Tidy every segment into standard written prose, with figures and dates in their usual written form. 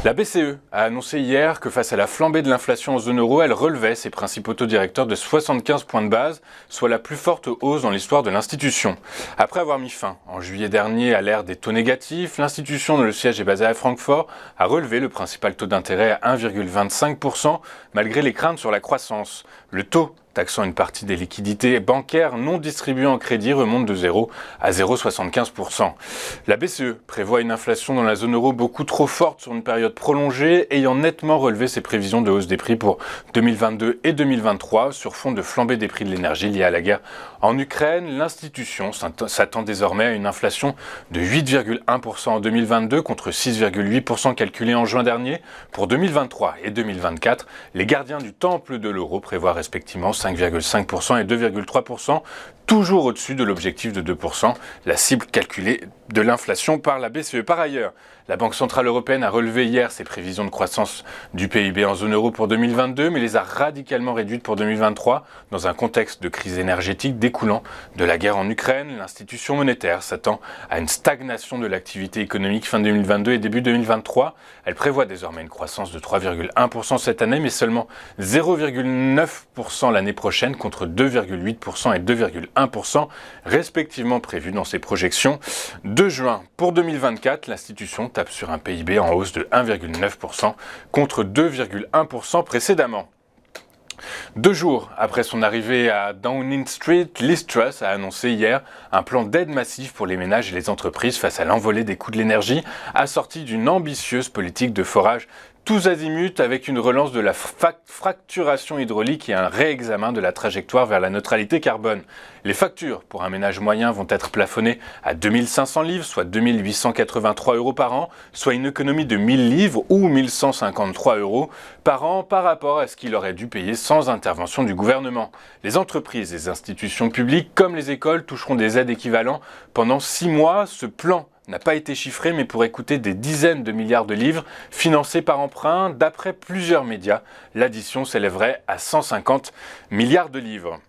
La BCE a annoncé hier que face à la flambée de l'inflation en zone euro, elle relevait ses principaux taux directeurs de 75 points de base, soit la plus forte hausse dans l'histoire de l'institution. Après avoir mis fin en juillet dernier à l'ère des taux négatifs, l'institution dont le siège est basé à Francfort a relevé le principal taux d'intérêt à 1,25% malgré les craintes sur la croissance. Le taux taxant une partie des liquidités bancaires non distribuées en crédit remonte de 0 à 0,75%. La BCE prévoit une inflation dans la zone euro beaucoup trop forte sur une période prolongée, ayant nettement relevé ses prévisions de hausse des prix pour 2022 et 2023 sur fond de flambée des prix de l'énergie liée à la guerre en Ukraine. L'institution s'attend désormais à une inflation de 8,1% en 2022 contre 6,8% calculé en juin dernier. Pour 2023 et 2024, les gardiens du temple de l'euro prévoient respectivement 5,5% et 2,3%, toujours au-dessus de l'objectif de 2%, la cible calculée de l'inflation par la BCE. Par ailleurs, la Banque Centrale Européenne a relevé hier ses prévisions de croissance du PIB en zone euro pour 2022, mais les a radicalement réduites pour 2023 dans un contexte de crise énergétique découlant de la guerre en Ukraine. L'institution monétaire s'attend à une stagnation de l'activité économique fin 2022 et début 2023. Elle prévoit désormais une croissance de 3,1% cette année, mais seulement 0,9% l'année prochaine contre 2,8% et 2,1% respectivement prévus dans ses projections de juin. Pour 2024, l'institution tape sur un PIB en hausse de 1,9% contre 2,1% précédemment. 2 jours après son arrivée à Downing Street, Liz Truss a annoncé hier un plan d'aide massif pour les ménages et les entreprises face à l'envolée des coûts de l'énergie, assorti d'une ambitieuse politique de forage tous azimuts avec une relance de la fracturation hydraulique et un réexamen de la trajectoire vers la neutralité carbone. Les factures pour un ménage moyen vont être plafonnées à 2500 livres, soit 2883 euros par an, soit une économie de 1000 livres ou 1153 euros par an par rapport à ce qu'il aurait dû payer sans intervention du gouvernement. Les entreprises et les institutions publiques comme les écoles toucheront des aides équivalentes pendant 6 mois. Ce plan n'a pas été chiffré mais pourrait coûter des dizaines de milliards de livres financés par emprunt. D'après plusieurs médias, l'addition s'élèverait à 150 milliards de livres.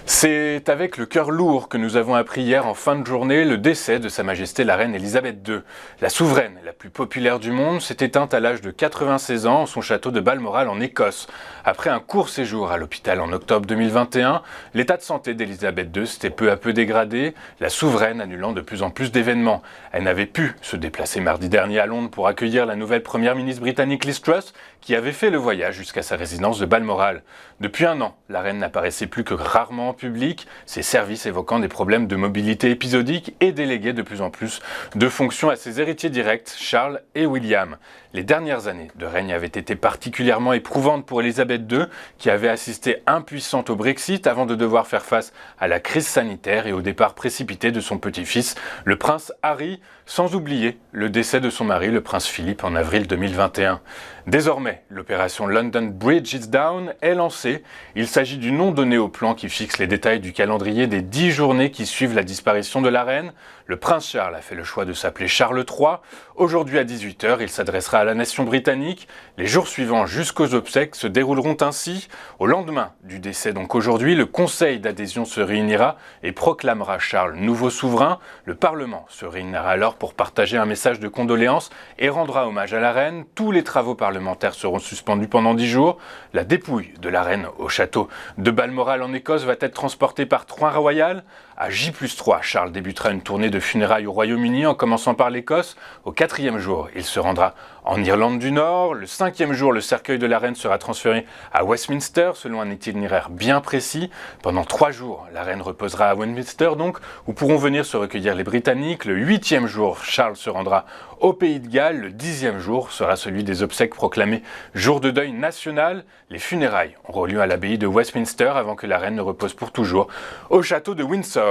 C'est avec le cœur lourd que nous avons appris hier en fin de journée le décès de Sa Majesté la Reine Elisabeth II. La souveraine la plus populaire du monde s'est éteinte à l'âge de 96 ans en son château de Balmoral en Écosse. Après un court séjour à l'hôpital en octobre 2021, l'état de santé d'Elisabeth II s'était peu à peu dégradé, la souveraine annulant de plus en plus d'événements. Elle n'avait pu se déplacer mardi dernier à Londres pour accueillir la nouvelle première ministre britannique Liz Truss, qui avait fait le voyage jusqu'à sa résidence de Balmoral. Depuis un an, la reine n'apparaissait plus que rarement en public, ses services évoquant des problèmes de mobilité épisodiques et déléguait de plus en plus de fonctions à ses héritiers directs, Charles et William. Les dernières années de règne avaient été particulièrement éprouvantes pour Elisabeth II, qui avait assisté impuissante au Brexit avant de devoir faire face à la crise sanitaire et au départ précipité de son petit-fils, le prince Harry, sans oublier le décès de son mari, le prince Philippe, en avril 2021. Désormais, l'opération London Bridge is Down est lancée. Il s'agit du nom donné au plan qui fixe les détails du calendrier des 10 journées qui suivent la disparition de la reine. Le prince Charles a fait le choix de s'appeler Charles III. Aujourd'hui à 18h, il s'adressera à la nation britannique. Les jours suivants jusqu'aux obsèques se dérouleront ainsi. Au lendemain du décès, donc aujourd'hui, le Conseil d'adhésion se réunira et proclamera Charles nouveau souverain. Le Parlement se réunira alors pour partager un message de condoléances et rendra hommage à la reine. Tous les travaux parlementaires seront suspendus pendant 10 jours. La dépouille de la reine au château de Balmoral en Écosse va être transportée par train royal. À J+3, Charles débutera une tournée de funérailles au Royaume-Uni en commençant par l'Écosse. Au 4e jour, il se rendra en Irlande du Nord. Le 5e jour, le cercueil de la reine sera transféré à Westminster selon un itinéraire bien précis. Pendant 3 jours, la reine reposera à Westminster donc, où pourront venir se recueillir les Britanniques. Le 8e jour, Charles se rendra au Pays de Galles. Le 10e jour sera celui des obsèques proclamées jour de deuil national. Les funérailles auront lieu à l'abbaye de Westminster avant que la reine ne repose pour toujours au château de Windsor.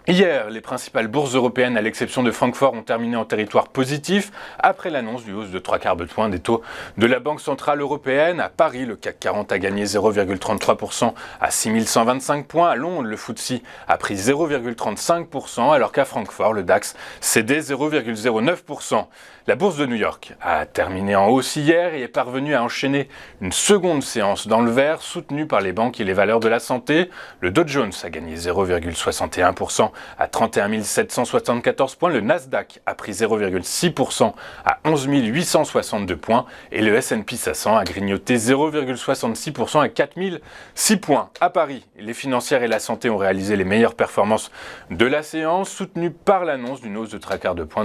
Hier, les principales bourses européennes, à l'exception de Francfort, ont terminé en territoire positif après l'annonce du hausse de 3/4 de point des taux de la Banque Centrale Européenne. À Paris, le CAC 40 a gagné 0,33% à 6125 points. À Londres, le FTSE a pris 0,35%, alors qu'à Francfort, le DAX cédait 0,09%. La bourse de New York a terminé en hausse hier et est parvenue à enchaîner une seconde séance dans le vert, soutenue par les banques et les valeurs de la santé. Le Dow Jones a gagné 0,61% à 31 774 points. Le Nasdaq a pris 0,6% à 11 862 points. Et le S&P 500 a grignoté 0,66% à 4006 points. À Paris, les financières et la santé ont réalisé les meilleures performances de la séance, soutenues par l'annonce d'une hausse de 3/4 de point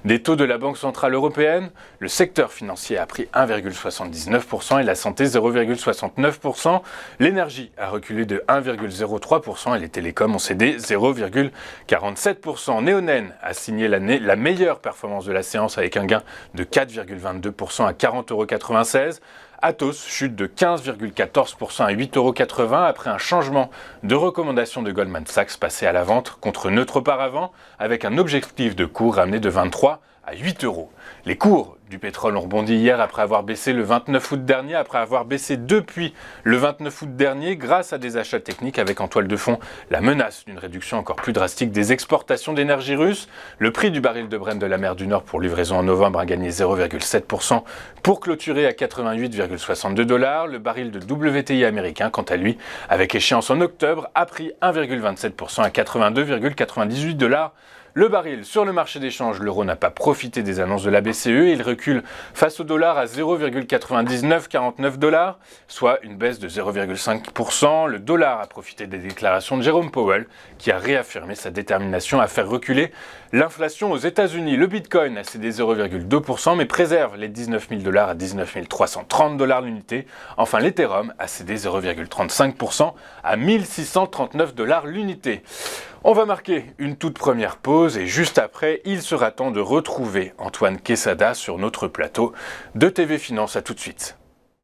des taux de la Banque Centrale Européenne. Le secteur financier a pris 1,79% et la santé 0,69%. L'énergie a reculé de 1,03% et les télécoms ont cédé 0,47%. Neonen a signé la meilleure performance de la séance avec un gain de 4,22% à 40,96 €. Atos chute de 15,14% à 8,80 € après un changement de recommandation de Goldman Sachs passé à la vente contre neutre auparavant, avec un objectif de cours ramené de 23 à 8 €. Les cours du pétrole ont rebondi hier après avoir baissé le 29 août dernier, après avoir baissé depuis le 29 août dernier grâce à des achats techniques avec en toile de fond la menace d'une réduction encore plus drastique des exportations d'énergie russe. Le prix du baril de Brent de la mer du Nord pour livraison en novembre a gagné 0,7% pour clôturer à 88,62 $. Le baril de WTI américain, quant à lui, avec échéance en octobre, a pris 1,27% à 82,98 $. Le baril sur le marché des changes, l'euro n'a pas profité des annonces de la BCE. Il recule face au dollar à 0,9949 $, soit une baisse de 0,5%. Le dollar a profité des déclarations de Jérôme Powell, qui a réaffirmé sa détermination à faire reculer l'inflation aux États-Unis. Le Bitcoin a cédé 0,2%, mais préserve les 19 000 $ à 19 330 $ l'unité. Enfin, l'Ethereum a cédé 0,35% à 1639 $ l'unité. On va marquer une toute première pause et juste après, il sera temps de retrouver Antoine Quesada sur notre plateau de TV Finance. À tout de suite.